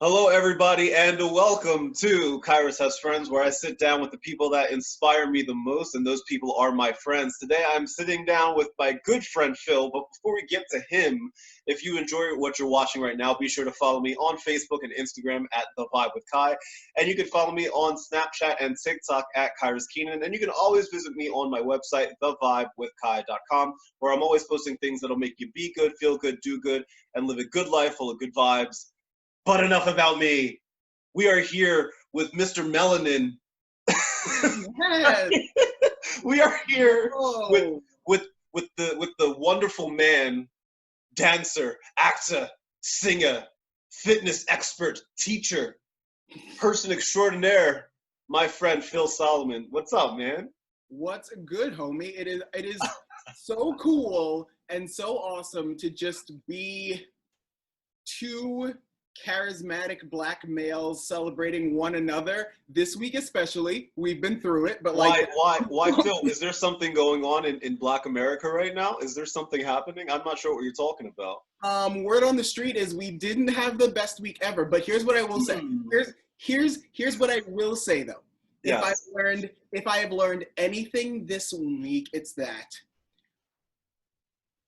Hello, everybody, and welcome to Kyrus Has Friends, where I sit down with the people that inspire me the most, and those people are my friends. Today, I'm sitting down with my good friend Phil, but before we get to him, if you enjoy what you're watching right now, be sure to follow me on Facebook and Instagram at The Vibe with Kai, and you can follow me on Snapchat and TikTok at Kyrus Keenan, and you can always visit me on my website, thevibewithkai.com, where I'm always posting things that'll make you be good, feel good, do good, and live a good life full of good vibes. But enough about me. We are here with Mr. Melanin. Yes. We are here with Oh, the wonderful man, dancer, actor, singer, fitness expert, teacher, person extraordinaire, my friend Phil Solomon. What's up, man? what's good, homie? It is so cool and so awesome to just be two charismatic black males celebrating one another. This week especially, we've been through it, but Why, Phil? Is there something going on in Black America right now? Is there something happening? I'm not sure what you're talking about. word on the street is we didn't have the best week ever. But here's what I will say. Here's what I will say though. Yes. If I have learned anything this week, it's that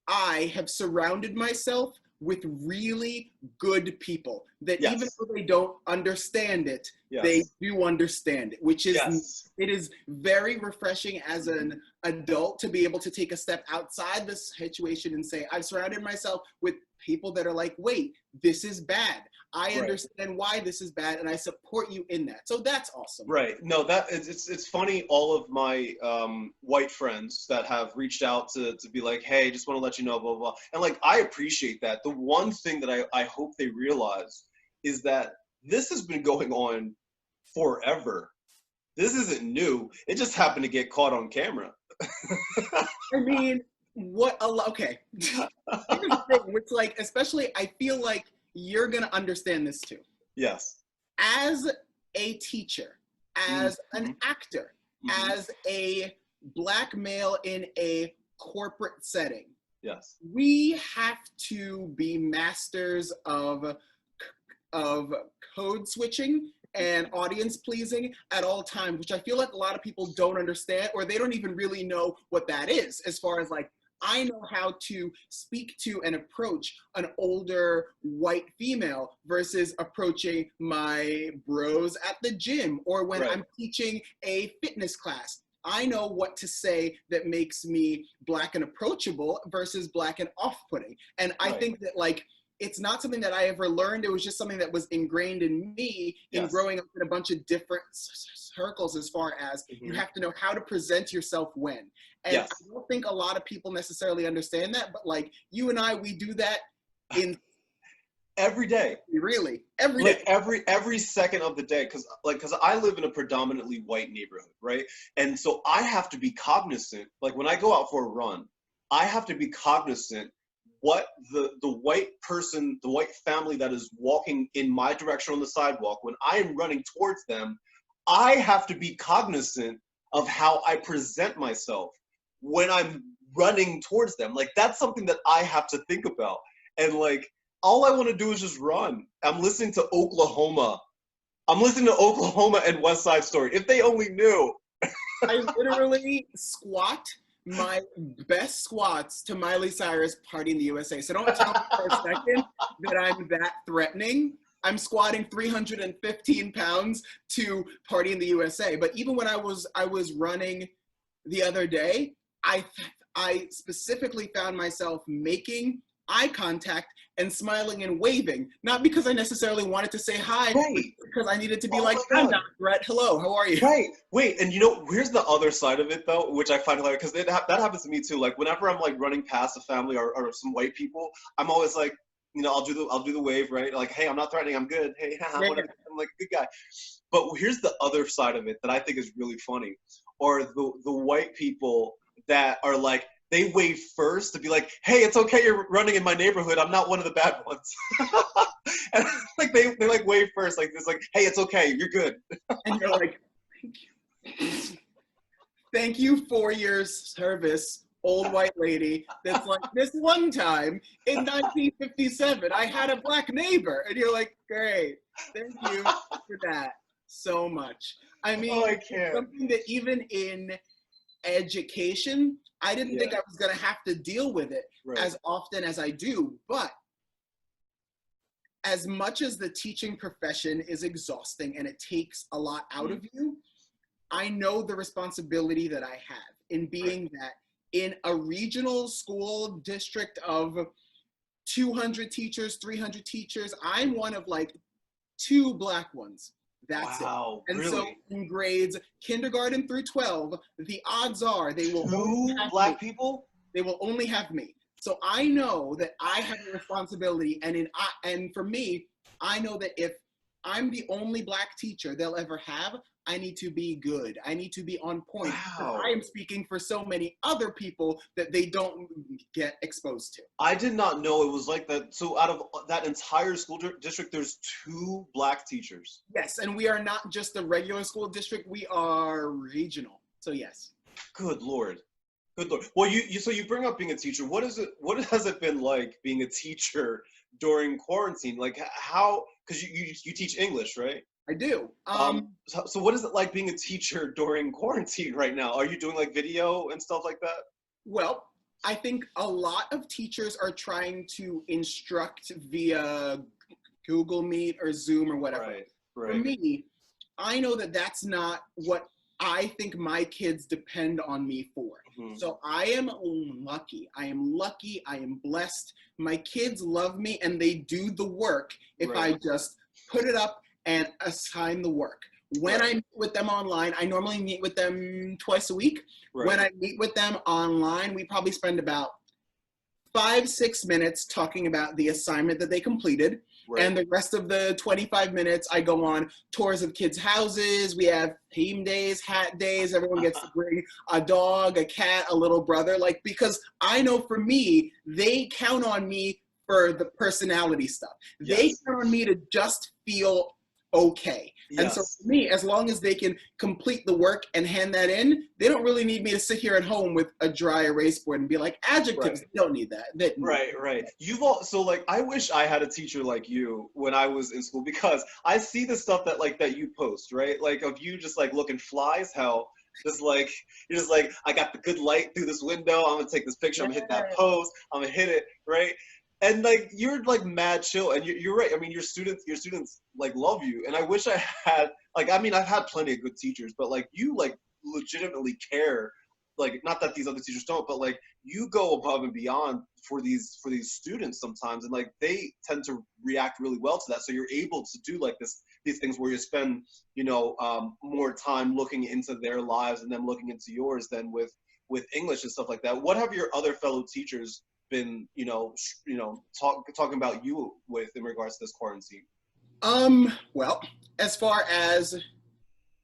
I have surrounded myself with really good people that Yes. even though they don't understand it, Yes. they do understand it, which is Yes. it is very refreshing as an adult to be able to take a step outside this situation and say, I've surrounded myself with people that are like, wait, this is bad. I Right. understand why this is bad and I support you in that. So that's awesome. Right. No, it's funny. All of my white friends that have reached out to be like, hey, just want to let you know, blah, blah, blah. And like, I appreciate that. The one thing that I hope they realize is that this has been going on forever. This isn't new. It just happened to get caught on camera. I mean, okay. Here's the thing, it's like, especially, I feel like you're going to understand this too. Yes. As a teacher, as an Mhm. actor, Mhm. as a black male in a corporate setting, Yes. we have to be masters of code switching and audience pleasing at all times, which I feel like a lot of people don't understand, or they don't even really know what that is, as far as like, I know how to speak to and approach an older white female versus approaching my bros at the gym or when Right. I'm teaching a fitness class. I know what to say that makes me black and approachable versus black and off-putting. And I Right. think that like, it's not something that I ever learned. It was just something that was ingrained in me in Yes. growing up in a bunch of different circles, as far as you Mhm. have to know how to present yourself when. And Yes. I don't think a lot of people necessarily understand that, but like you and I, we do that in Every day. really every Like day. every second of the day, because I live in a predominantly white neighborhood, right? And so I have to be cognizant, like when I go out for a run, I have to be cognizant what the white person, the white family that is walking in my direction on the sidewalk, when I am running towards them, I have to be cognizant of how I present myself when I'm running towards them. Like that's something that I have to think about. And like all I want to do is just run. I'm listening to Oklahoma. I'm listening to Oklahoma and West Side Story. If they only knew. I literally squat my best squats to Miley Cyrus Party in the USA. So don't tell me for a second that I'm that threatening. I'm squatting 315 pounds to Party in the USA. But even when I was running the other day, I specifically found myself making eye contact and smiling and waving, not because I necessarily wanted to say hi, but Right. because I needed to be Oh like, my I'm God. not Brett. Hello, how are you? Right. Wait, and you know, here's the other side of it though, which I find hilarious because that happens to me too. Like whenever I'm like running past a family or some white people, I'm always like, you know, I'll do the wave, right? Like, hey, I'm not threatening, I'm good. Hey, Yeah, whatever. I'm like a good guy. But here's the other side of it that I think is really funny, or the white people that are like they wave first to be like, hey, it's okay, you're running in my neighborhood. I'm not one of the bad ones. And like they like wave first, like it's like, hey, it's okay, you're good. and you're like, thank you. Thank you for your service old white lady that's like, this one time in 1957, I had a black neighbor. And you're like, great, thank you for that so much. I Oh, I mean, it's can't. something that even in education, I didn't think Yeah, I was going to have to deal with it right. as often as I do. But as much as the teaching profession is exhausting and it takes a lot out of you, I know the responsibility that I have in Right. being that in a regional school district of 200 teachers, 300 teachers, I'm one of like 2 black ones. That's it. Wow, And so really? in grades kindergarten through 12, the odds are they will only Two have me. black people? They will only have me. So I know that I have a responsibility, and for me, I know that if I'm the only black teacher they'll ever have, I need to be good. I need to be on point because I Wow. am speaking for so many other people that they don't get exposed to. I did not know it was like that. So out of that entire school district, there's two black teachers. Yes, and we are not just a regular school district; we are regional. So yes. Good Lord. Good Lord. Well, so you bring up being a teacher. What has it been like being a teacher during quarantine? Like how, because you teach English, right? I do. So what is it like being a teacher during quarantine right now? Are you doing like video and stuff like that? Well, I think a lot of teachers are trying to instruct via Google Meet or Zoom or whatever. Right, For right. me, I know that that's not what I think my kids depend on me for. Mhm. So I am lucky. I am lucky. I am blessed. My kids love me and they do the work if I Right, just put it up and assign the work. When I right, meet with them online, I normally meet with them twice a week. When right, I meet with them online, we probably spend about 5, 6 minutes talking about the assignment that they completed. right. And the rest of the 25 minutes, I go on tours of kids' houses. We have theme days, hat days. Everyone gets to bring a dog, a cat, a little brother. Like, because I know for me, they count on me for the personality stuff. They Yes, count on me to just feel okay. And so yes. for me, as long as they can complete the work and hand that in, they don't really need me to sit here at home with a dry erase board and be like, adjectives, Right. they don't need that. They don't need Right, right. So like I wish I had a teacher like you when I was in school because I see the stuff that you post, right? Like of you just like looking fly as hell. Just like you're just like, I got the good light through this window, I'm gonna take this picture, I'm gonna hit that that. pose, I'm gonna hit it, right? And like you're like mad chill and you're right. I mean your students like love you. And I wish I had like I mean I've had plenty of good teachers, but like you like legitimately care. Like not that these other teachers don't, but like you go above and beyond for these students sometimes and like they tend to react really well to that, so you're able to do like these things where you spend more time looking into their lives and them looking into yours than with English and stuff like that. What have your other fellow teachers been talking about you with in regards to this quarantine? Well, as far as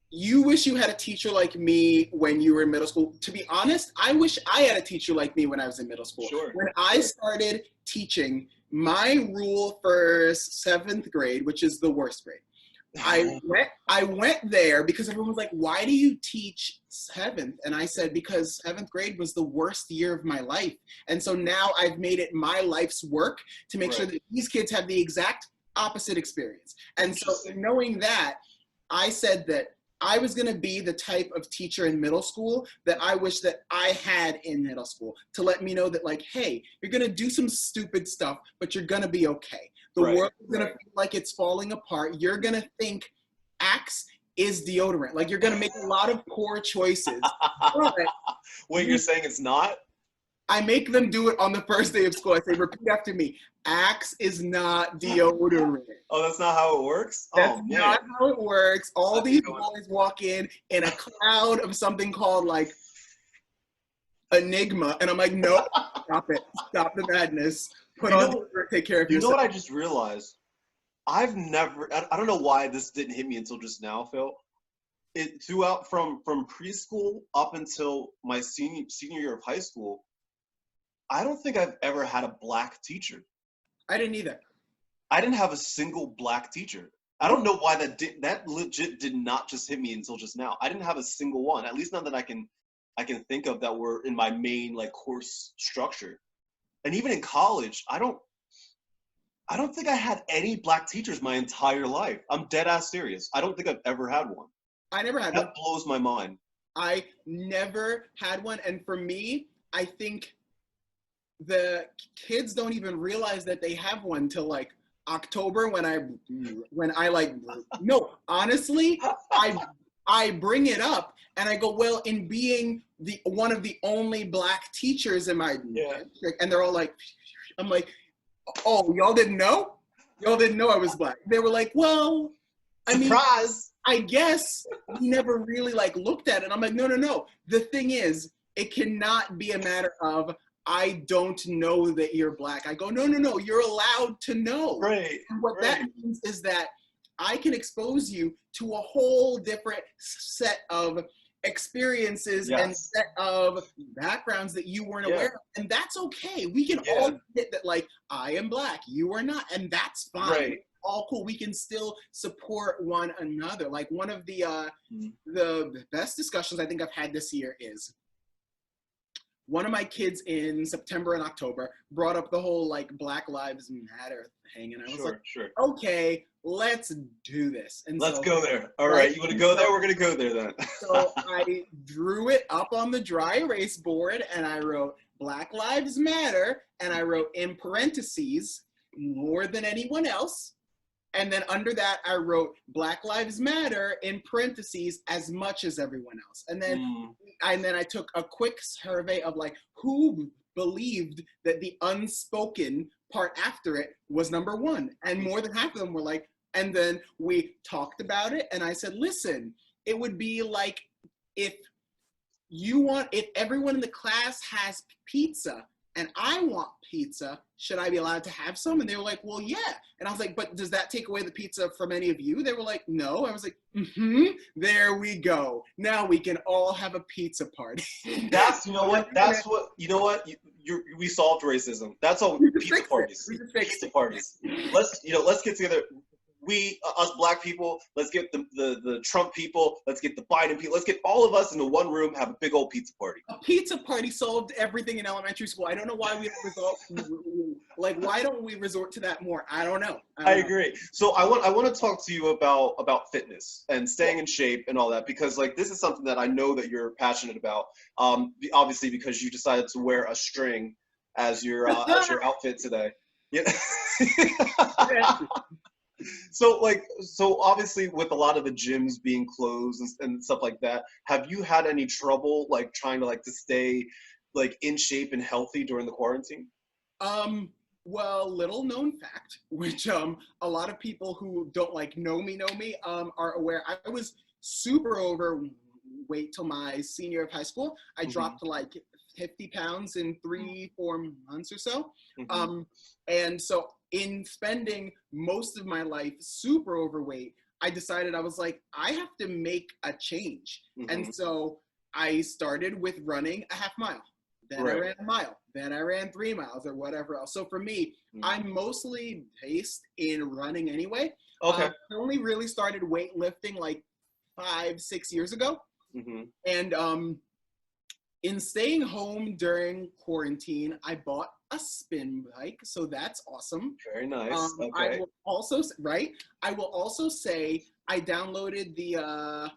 you wish you had a teacher like me when you were in middle school. To be honest, I wish I had a teacher like me when I was in middle school. Sure, When I sure. started teaching, my rule for 7th grade, which is the worst grade, I went there because everyone was like, "Why do you teach 7th?" And I said, "Because 7th grade was the worst year of my life, and so now I've made it my life's work to make sure Right. that these kids have the exact opposite experience." And so, Interesting. knowing that, I said that I was going to be the type of teacher in middle school that I wish that I had in middle school, to let me know that, like, hey, you're going to do some stupid stuff, but you're going to be okay. The Right, world is going to right. feel like it's falling apart. You're going to think Axe is deodorant. Like, you're going to make a lot of poor choices. But Wait, you're you, saying it's not? I make them do it on the first day of school. I say, repeat after me. Axe is not deodorant. Oh, that's not how it works? That's Oh not man. how it works. All I've been these going. boys walk in a cloud of something called like Enigma, and I'm like, nope, stop it, stop the madness. Put You on know, deodorant, take care of you know yourself. what I just realized? I don't know why this didn't hit me until just now, Phil. It throughout from preschool up until my senior year of high school, I don't think I've ever had a black teacher. I didn't either. I didn't have a single black teacher. I don't Nope. know why that legit did not just hit me until just now. I didn't have a single one, at least none that I can I can think of that were in my main like course structure. And even in college, I don't think I had any black teachers my entire life. I'm dead ass serious. I don't think I've ever had one. I never had one. That blows my mind. I never had one. And for me, I think the kids don't even realize that they have one till like October when I like, no, honestly, I bring it up and I go, well, in being one of the only black teachers in my district, and they're all like, I'm like, oh, y'all didn't know? Y'all didn't know I was black. They were like, well, I mean, Surprise! I guess we never really like looked at it. I'm like, no. The thing is, it cannot be a matter of, I don't know that you're black. I go, no, you're allowed to know. Right. And what that means is that I can expose you to a whole different set of experiences and set of backgrounds that you weren't aware of. And that's okay. We can all admit that, like, I am black, you are not, and that's fine. Right. All cool. We can still support one another. Like, one of the best discussions I think I've had this year is one of my kids in September and October brought up the whole like Black Lives Matter thing, and I was okay, let's do this. And let's go there. All right, you want to go there? We're gonna go there then. So I drew it up on the dry erase board, and I wrote Black Lives Matter, and I wrote in parentheses more than anyone else. And then under that, I wrote Black Lives Matter in parentheses as much as everyone else. And then, I took a quick survey of like who believed that the unspoken part after it was number one. And more than half of them were like, and then we talked about it. And I said, listen, it would be like if everyone in the class has pizza and I want pizza, should I be allowed to have some? And they were like, well, yeah. And I was like, but does that take away the pizza from any of you? They were like, no. I was like, there we go. Now we can all have a pizza party. We solved racism. That's all. Pizza parties. Pizza parties. Let's get together. Us black people, let's get the Trump people, let's get the Biden people, let's get all of us into one room, have a big old pizza party. A pizza party solved everything in elementary school. I don't know why we why don't we resort to that more? I don't know. I agree. So I want to talk to you about fitness and staying in shape and all that, because like this is something that I know that you're passionate about. Obviously because you decided to wear a string as your outfit today. Yeah. So obviously with a lot of the gyms being closed and stuff like that, have you had any trouble like trying to stay like in shape and healthy during the quarantine? Well, little known fact, which a lot of people who don't know me are aware. I was super overweight till my senior of high school. I dropped to like 50 pounds in 3-4 months or so. And so in spending most of my life super overweight, I decided I was like, I have to make a change. And so I started with running a half mile. Then I ran a mile. Then I ran 3 miles or whatever else. So for me, I'm mostly based in running anyway. Okay. I only really started weightlifting like 5-6 years ago. And in staying home during quarantine, I bought a spin bike, so that's awesome. Very nice. Okay. I will also say I downloaded the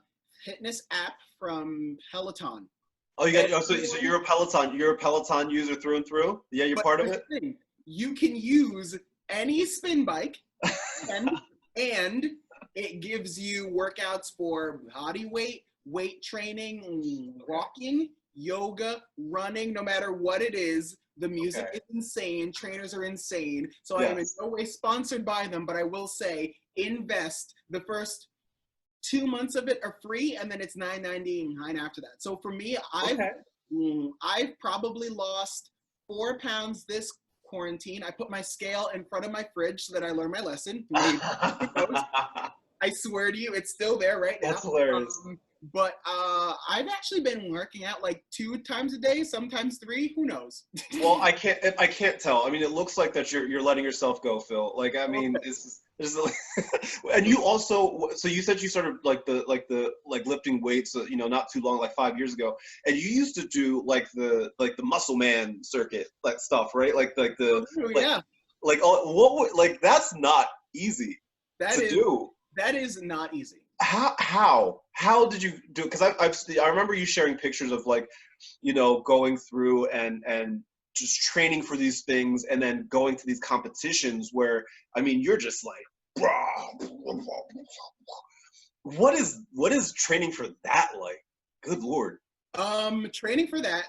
fitness app from Peloton. Oh, so you're a Peloton user through and through? Yeah, you're part of it? You can use any spin bike and it gives you workouts for body weight, weight training, walking, yoga, running, no matter what it is. The music is insane. Trainers are insane. So I am in no way sponsored by them, but I will say invest. The first 2 months of it are free, and then it's $9.99 after that. So for me, I've probably lost 4 pounds this quarantine. I put my scale in front of my fridge so that I learn my lesson. I swear to you, it's still there right now. That's hilarious. But I've actually been working out like 2 times a day, sometimes 3. Who knows? Well, I can't tell. I mean, it looks like that you're letting yourself go, Phil. Like, I mean, Just like, and you also, so you said you started like lifting weights, you know, not too long, like 5 years ago, and you used to do like the muscle man circuit, like stuff, right? Oh, Like yeah, like that's not easy that to is do. that is not easy. How did you do it? Because I remember you sharing pictures of, like, you know, going through and just training for these things and then going to these competitions where, I mean, you're just like, what is training for that like? Good Lord. Training for that,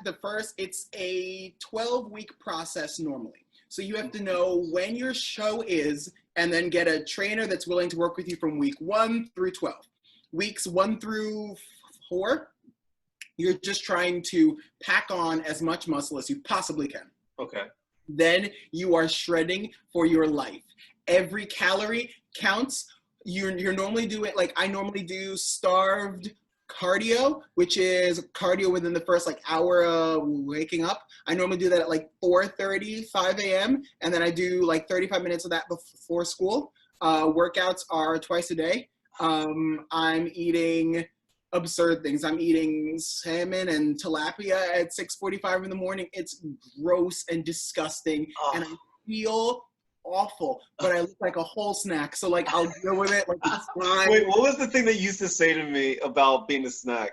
it's a 12-week process normally. So you have to know when your show is and then get a trainer that's willing to work with you from week 1 through 12. Weeks 1 through 4, you're just trying to pack on as much muscle as you possibly can. Okay. Then you are shredding for your life. Every calorie counts. You're normally doing, like, I normally do starved cardio, which is cardio within the first like hour of waking up. I normally do that at like 4:30, 5 a.m. And then I do like 35 minutes of that before school. Workouts are twice a day. I'm eating absurd things. I'm eating salmon and tilapia at 6:45 in the morning. It's gross and disgusting, and I feel awful, but I look like a whole snack. So like I'll deal with it. Like it's fine. Wait, what was the thing that you used to say to me about being a snack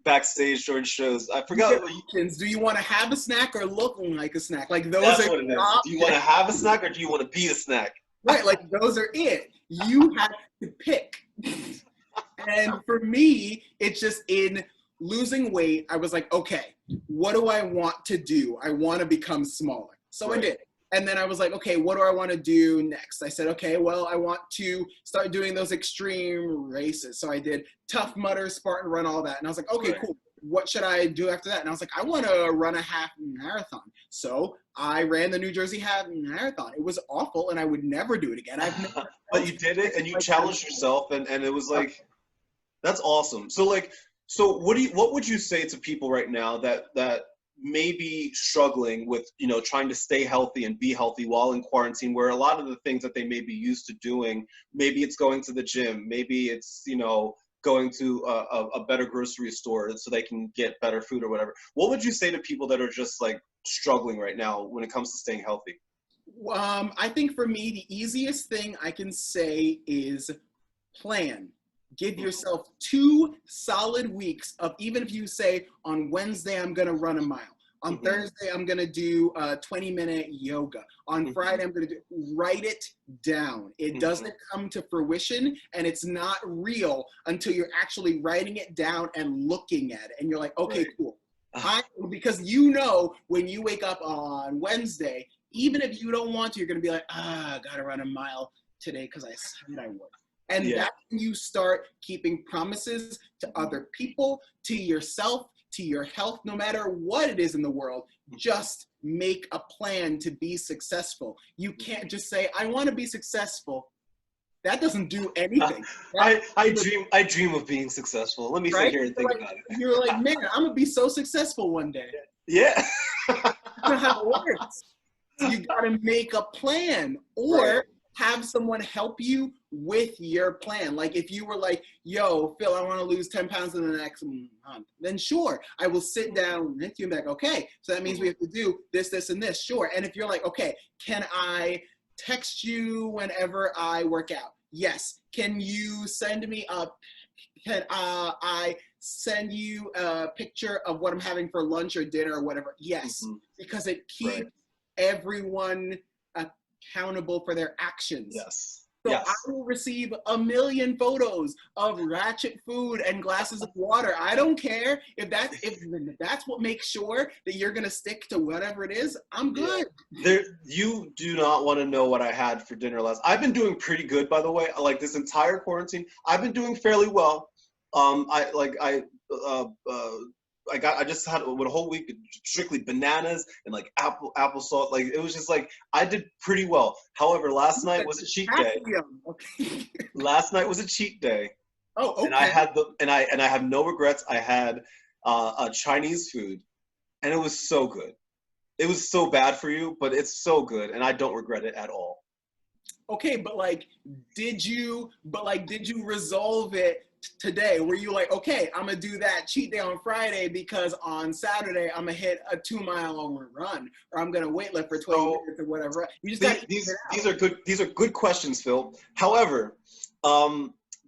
backstage during shows? I forgot. Do you want to have a snack or look like a snack? Like those That's are what it is. Do you want to have a snack or do you want to be a snack? right. Like those are it. You have to pick. And for me, it's just in losing weight. I was like, okay, what do I want to do? I want to become smaller. So Right. I did. And then I was like, okay, what do I want to do next? I said, okay, well, I want to start doing those extreme races. So I did Tough Mudder, Spartan Run, all that. And I was like, okay, Right. cool. What should I do after that? And I was like, I want to run a half marathon. So I ran the New Jersey half marathon. It was awful, and I would never do it again. I've never. But you did it, and you challenged yourself, and it was like, that's awesome. So like, so what would you say to people right now that may be struggling with, you know, trying to stay healthy and be healthy while in quarantine, where a lot of the things that they may be used to doing, maybe it's going to the gym, maybe it's, you know, going to a better grocery store so they can get better food or whatever. What would you say to people that are just like struggling right now when it comes to staying healthy? I think for me, the easiest thing I can say is plan. Give yourself 2 solid weeks of, even if you say on Wednesday, I'm going to run a mile. On Thursday, I'm going to do 20-minute yoga. On Friday, I'm going to write it down. It doesn't come to fruition, and it's not real until you're actually writing it down and looking at it. And you're like, okay, cool. Because you know when you wake up on Wednesday, even if you don't want to, you're going to be like, I got to run a mile today because I said I would. And that's when you start keeping promises to other people, to yourself, to your health, no matter what it is in the world. Just make a plan to be successful. You can't just say, I want to be successful. That doesn't do anything. I dream of being successful. Let me sit here and think about it. You're like, man, I'm gonna be so successful one day. Yeah. That's not how it works. You gotta make a plan, or have someone help you with your plan. Like if you were like, yo, Phil, I want to lose 10 pounds in the next month, then sure, I will sit down with you and be like, okay, so that means we have to do this, this, and this. Sure. And if you're like, okay, can I text you whenever I work out? Yes. Can you send me can I send you a picture of what I'm having for lunch or dinner or whatever? Yes. Because it keeps everyone accountable for their actions. Yes. So I will receive 1 million photos of ratchet food and glasses of water. I don't care if that's what makes sure that you're gonna stick to whatever it is. I'm good. You do not want to know what I had for dinner last. I've been doing pretty good, by the way. Like this entire quarantine, I've been doing fairly well. I just had a whole week of strictly bananas and like apple salt. Like it was just like I did pretty well. However, last night was a cheat day. Okay. Last night was a cheat day. Oh, okay. And I had I have no regrets. I had a Chinese food, and it was so good. It was so bad for you, but it's so good, and I don't regret it at all. okay, but like, did you resolve it today? Were you like, okay, I'm gonna do that cheat day on Friday because on Saturday I'm gonna hit a 2-mile run, or I'm gonna weightlift for 20 minutes or whatever. You just got these are good questions, Phil. However,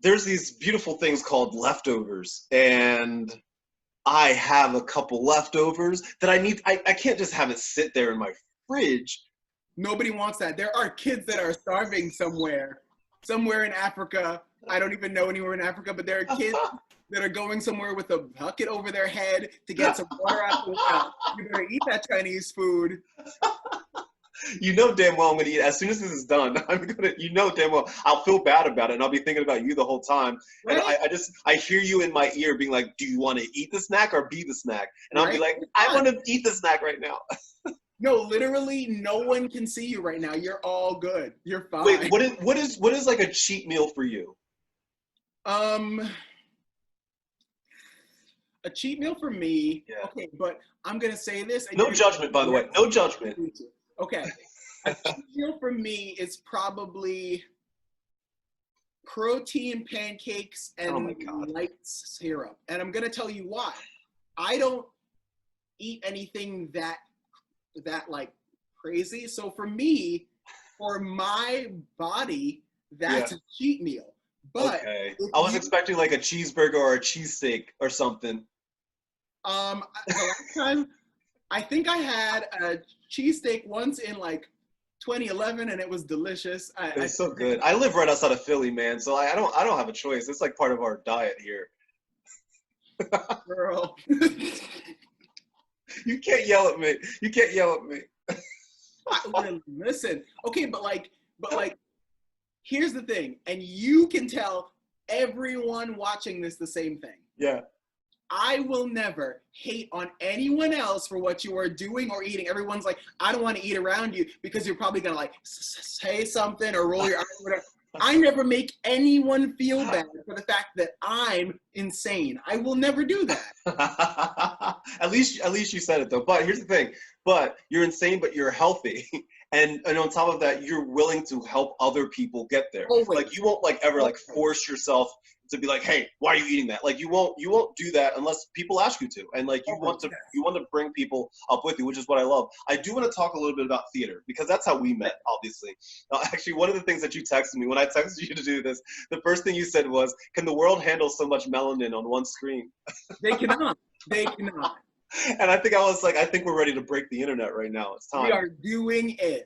there's these beautiful things called leftovers, and I have a couple leftovers that I can't just have it sit there in my fridge. Nobody wants that. There are kids that are starving somewhere in Africa. I don't even know anywhere in Africa, but there are kids that are going somewhere with a bucket over their head to get some water out the well. You better eat that Chinese food. You know damn well I'm gonna eat it. As soon as this is done. You know damn well I'll feel bad about it, and I'll be thinking about you the whole time. Right? And I hear you in my ear being like, "Do you want to eat the snack or be the snack?" And I'll be like, "I want to eat the snack right now." No, literally, no one can see you right now. You're all good. You're fine. Wait, what is like a cheat meal for you? A cheat meal for me. Yeah. Okay, but I'm gonna say this. No judgment, by the way. No judgment. Okay. A cheat meal for me is probably protein pancakes and light syrup. And I'm gonna tell you why. I don't eat anything that like crazy. So for me, for my body, that's a cheat meal. But okay. I was expecting like a cheeseburger or a cheesesteak or something. The last time, I think I had a cheesesteak once in like 2011, and it was delicious. It's so good. I live right outside of Philly, man, so I don't have a choice. It's like part of our diet here. Girl. You can't yell at me. You can't yell at me. Listen, okay, but like, here's the thing, and you can tell everyone watching this the same thing. Yeah. I will never hate on anyone else for what you are doing or eating. Everyone's like, I don't want to eat around you because you're probably gonna like say something or roll your eyes or whatever. I never make anyone feel bad for the fact that I'm insane. I will never do that. At least you said it though. But here's the thing. But you're insane, but you're healthy. And on top of that, you're willing to help other people get there. Always. Like you won't like ever like force yourself to be like, hey, why are you eating that? Like you won't do that unless people ask you to. And like you want to bring people up with you, which is what I love. I do want to talk a little bit about theater because that's how we met, obviously. Actually, one of the things that you texted me when I texted you to do this, the first thing you said was, "Can the world handle so much melanin on one screen?" They cannot. They cannot. And I think we're ready to break the internet right now. It's time. We are doing it.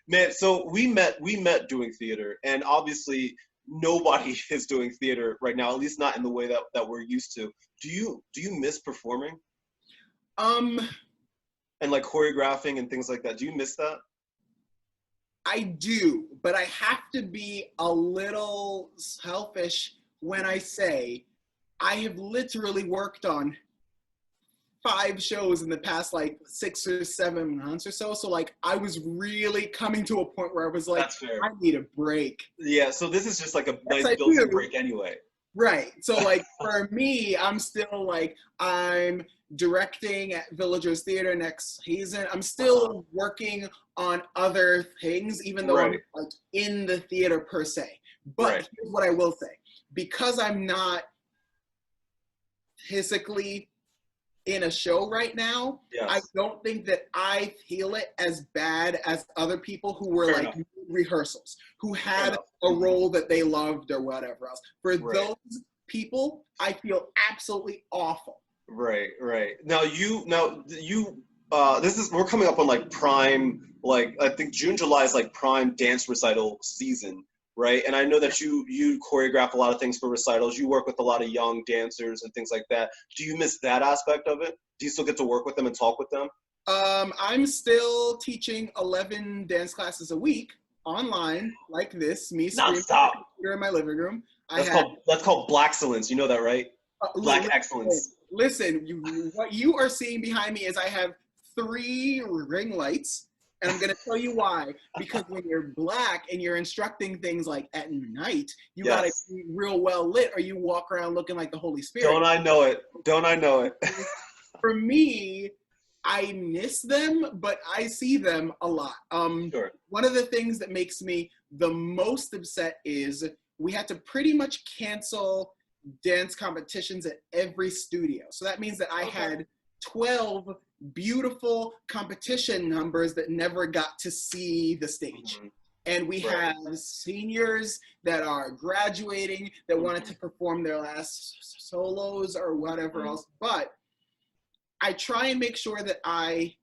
Man, so we met doing theater, and obviously nobody is doing theater right now, at least not in the way that we're used to. Do you miss performing? And like choreographing and things like that. Do you miss that? I do, but I have to be a little selfish when I say I have literally worked on 5 shows in the past like 6 or 7 months or so. So like I was really coming to a point where I was like, I need a break. Yeah, so this is just like a nice built-in break anyway. Right. So like for me, I'm still like, I'm directing at Villagers Theater next season. I'm still working on other things, even though I'm like in the theater per se. But here's what I will say. Because I'm not physically in a show right now, I don't think that I feel it as bad as other people who were like rehearsals, who had a role that they loved or whatever else. For those people, I feel absolutely awful. Right. Now we're coming up on like prime, like I think June, July is like prime dance recital season. Right. And I know that you choreograph a lot of things for recitals. You work with a lot of young dancers and things like that. Do you miss that aspect of it? Do you still get to work with them and talk with them? I'm still teaching 11 dance classes a week online like this, me screaming here in my living room. That's called Black excellence. You know that, right? Black excellence. Listen, what you are seeing behind me is I have 3 ring lights. And I'm going to tell you why. Because when you're Black and you're instructing things like at night, you got to be real well lit or you walk around looking like the Holy Spirit. Don't I know it? For me, I miss them, but I see them a lot. One of the things that makes me the most upset is we had to pretty much cancel dance competitions at every studio. So that means that I had 12 beautiful competition numbers that never got to see the stage. And we have seniors that are graduating that wanted to perform their last solos or whatever else. But I try and make sure that I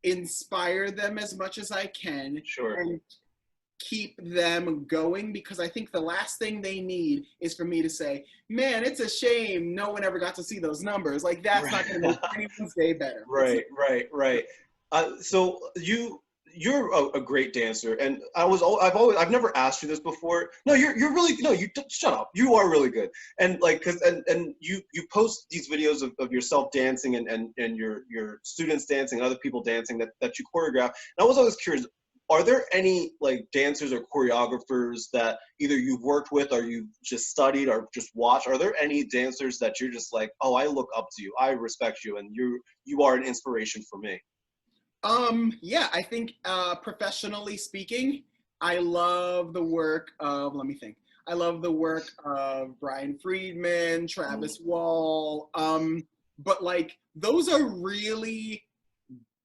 inspire them as much as I can and keep them going, because I think the last thing they need is for me to say, man, it's a shame no one ever got to see those numbers. Like, that's not going to make anyone's day better. Right. So you're a great dancer, and I've never asked you this before. No, you're really, no, you shut up. You are really good, and like, and you post these videos of yourself dancing and your students dancing and other people dancing that you choreograph. And I was always curious, are there any like dancers or choreographers that either you've worked with or you've just studied or just watched? Are there any dancers that you're just like, oh, I look up to you, I respect you, and you are an inspiration for me? Yeah, I think professionally speaking, I love the work of, let me think. I love the work of Brian Friedman, Travis Wall. But like, those are really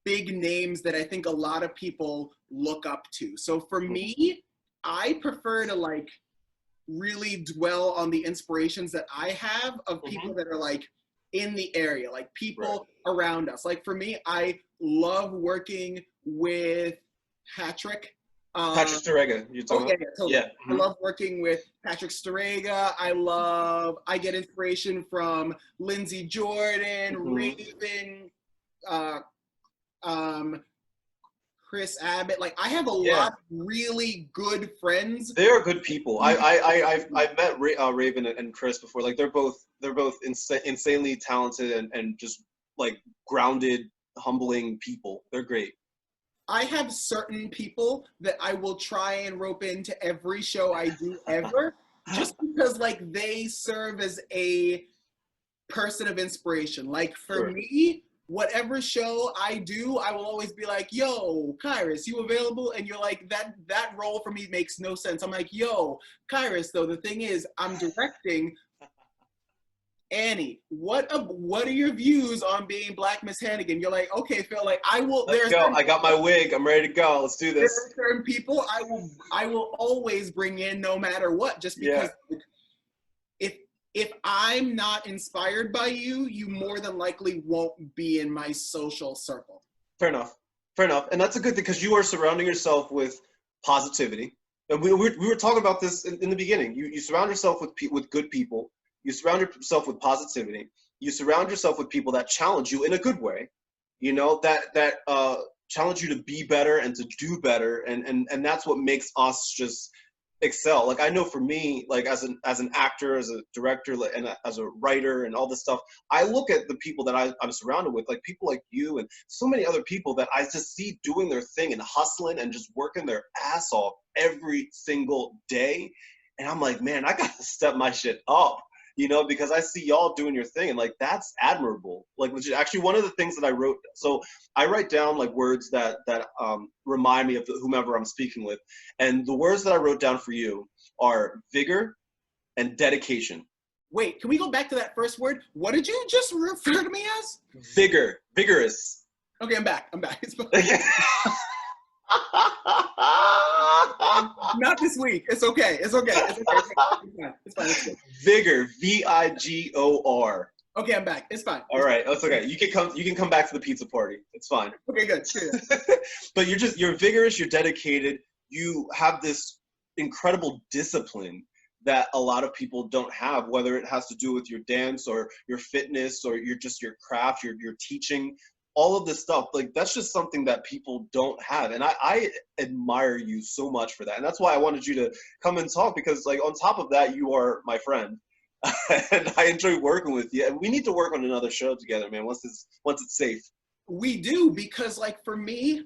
big names that I think a lot of people look up to. So for me, I prefer to like really dwell on the inspirations that I have of people that are like in the area, like people around us. Like for me, I love working with Patrick. Patrick Starega, you're talking about? Totally. Yeah. I love working with Patrick Starega. I get inspiration from Lindsay Jordan, Raven, Chris Abbott. Like, I have a lot of really good friends. They are good people. I've met Raven and Chris before. Like, they're both insanely talented and just like grounded, humbling people. They're great. I have certain people that I will try and rope into every show I do ever, just because like they serve as a person of inspiration. Like for me, whatever show I do, I will always be like, yo, Kyrus, you available? And you're like, that role for me makes no sense. I'm like, yo, Kyrus, though, the thing is, I'm directing Annie. What are your views on being Black Miss Hannigan? You're like, okay, Phil, like I will. Let's go. I got my wig. I'm ready to go. Let's do this. There are certain people I will always bring in no matter what, just because if I'm not inspired by you, you more than likely won't be in my social circle. Fair enough. And that's a good thing, because you are surrounding yourself with positivity. And we were talking about this in the beginning. You surround yourself with good people. You surround yourself with positivity. You surround yourself with people that challenge you in a good way, you know, that challenge you to be better and to do better. And that's what makes us just excel. Like, I know for me, like as an actor, as a director, and as a writer and all this stuff, I look at the people that I'm surrounded with, like people like you and so many other people that I just see doing their thing and hustling and just working their ass off every single day. And I'm like, man, I got to step my shit up. You know, because I see y'all doing your thing, and like that's admirable. Like, which is actually one of the things that I wrote. So I write down like words that remind me of whomever I'm speaking with, and the words that I wrote down for you are vigor and dedication. Wait, can we go back to that first word? What did you just refer to me as? Vigor, vigorous. Okay, I'm back. Not this week. It's okay. It's fine. Vigor, VIGOR. Okay, I'm back. It's fine. All right, that's okay. You can come back to the pizza party. It's fine. Okay, good. But you're vigorous. You're dedicated. You have this incredible discipline that a lot of people don't have, whether it has to do with your dance or your fitness or your craft, your teaching. All of this stuff, like that's just something that people don't have. And I admire you so much for that. And that's why I wanted you to come and talk, because like on top of that, you are my friend. And I enjoy working with you. And we need to work on another show together, man, once it's safe. We do, because like for me,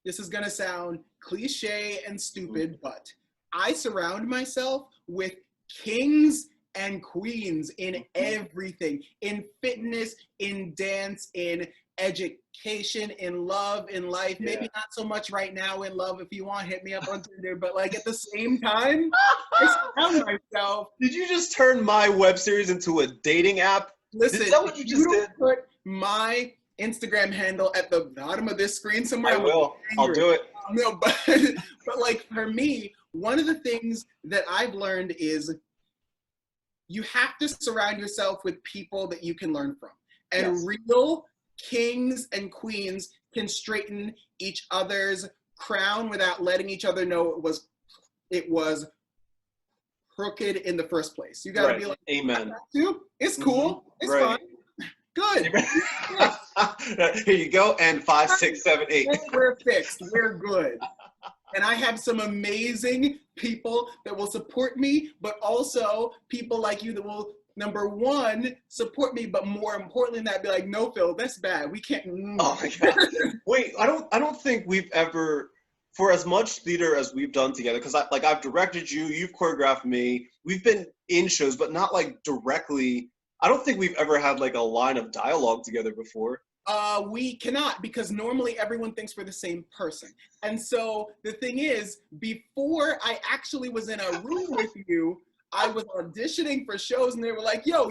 this is gonna sound cliche and stupid, but I surround myself with kings and queens in everything, in fitness, in dance, in education, in love, in life. Yeah. Maybe not so much right now in love. If you want, hit me up on Tinder. But like at the same time, I surround myself. Did you just turn my web series into a dating app? Listen, Is that what you just don't did? put my Instagram handle at the bottom of this screen somewhere, I will. I'll do it. No, but like for me, one of the things that I've learned is you have to surround yourself with people that you can learn from. And Yes. real kings and queens can straighten each other's crown without letting each other know it was crooked in the first place. You gotta be like, amen. It's cool. It's right. fine. Good. Here you go. And 5, 6, 7, 8. We're fixed. We're good. And I have some amazing people that will support me, but also people like you that will, number one, support me, but more importantly than that, be like, no, Phil, that's bad. We can't. Oh my God. Wait, I don't think we've ever, for as much theater as we've done together, because I've directed you, you've choreographed me, we've been in shows, but not like directly. I don't think we've ever had like a line of dialogue together before. We cannot, because normally everyone thinks we're the same person. And so the thing is, before I actually was in a room with you, I was auditioning for shows and they were like, yo,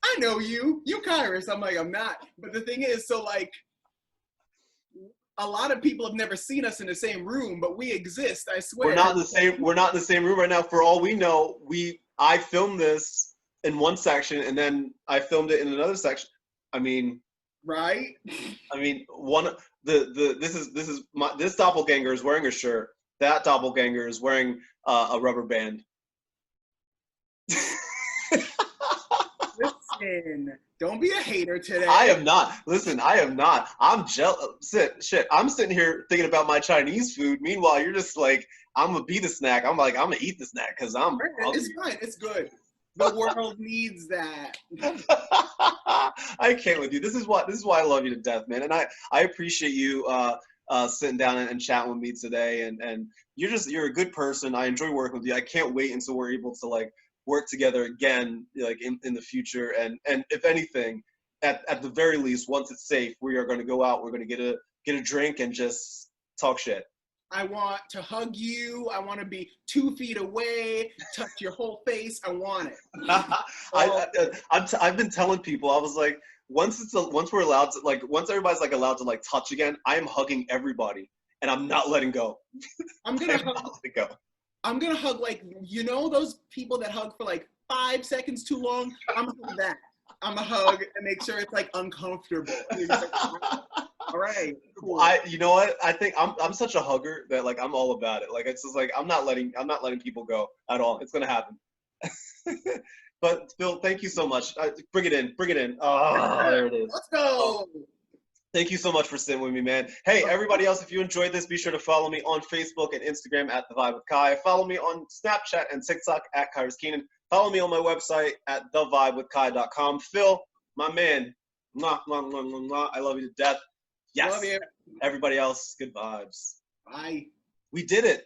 I know you Kyrus. I'm like, I'm not. But the thing is, so like, a lot of people have never seen us in the same room, but we exist, I swear. We're not in the same room right now. For all we know, I filmed this in one section and then I filmed it in another section. I mean, right? I mean, this doppelganger is wearing a shirt. That doppelganger is wearing a rubber band. Listen, don't be a hater today. I am not. Listen, I am not. I'm jealous. Shit, I'm sitting here thinking about my Chinese food. Meanwhile, you're just like, I'm gonna be the snack. I'm like, I'm gonna eat the snack because I'm hungry. It's fine. It's good. The world needs that. I can't with you. This is why I love you to death, man. And I appreciate you sitting down and chatting with me today. And you're a good person. I enjoy working with you. I can't wait until we're able to like work together again, like in the future. And if anything, at the very least, once it's safe, we are going to go out. We're going to get a drink and just talk shit. I want to hug you. I want to be 2 feet away, touch your whole face. I want it. I've been telling people, I was like, once we're allowed to, like, once everybody's like allowed to like touch again, I am hugging everybody and I'm not letting go. I'm gonna hug like, you know, those people that hug for like 5 seconds too long. I'm gonna hug that. I'm gonna hug and make sure it's like uncomfortable. All right. Cool. You know what? I think I'm such a hugger that like I'm all about it. Like it's just like I'm not letting people go at all. It's gonna happen. But Phil, thank you so much. Bring it in. Oh, there it is. Let's go. Thank you so much for sitting with me, man. Hey, everybody else, if you enjoyed this, be sure to follow me on Facebook and Instagram at The Vibe with Kai. Follow me on Snapchat and TikTok at Kyrus Keenan. Follow me on my website at thevibewithkai.com. Phil, my man, mwah, mwah, mwah, mwah, mwah. I love you to death. Yes. Love you. Everybody else, good vibes. Bye. We did it.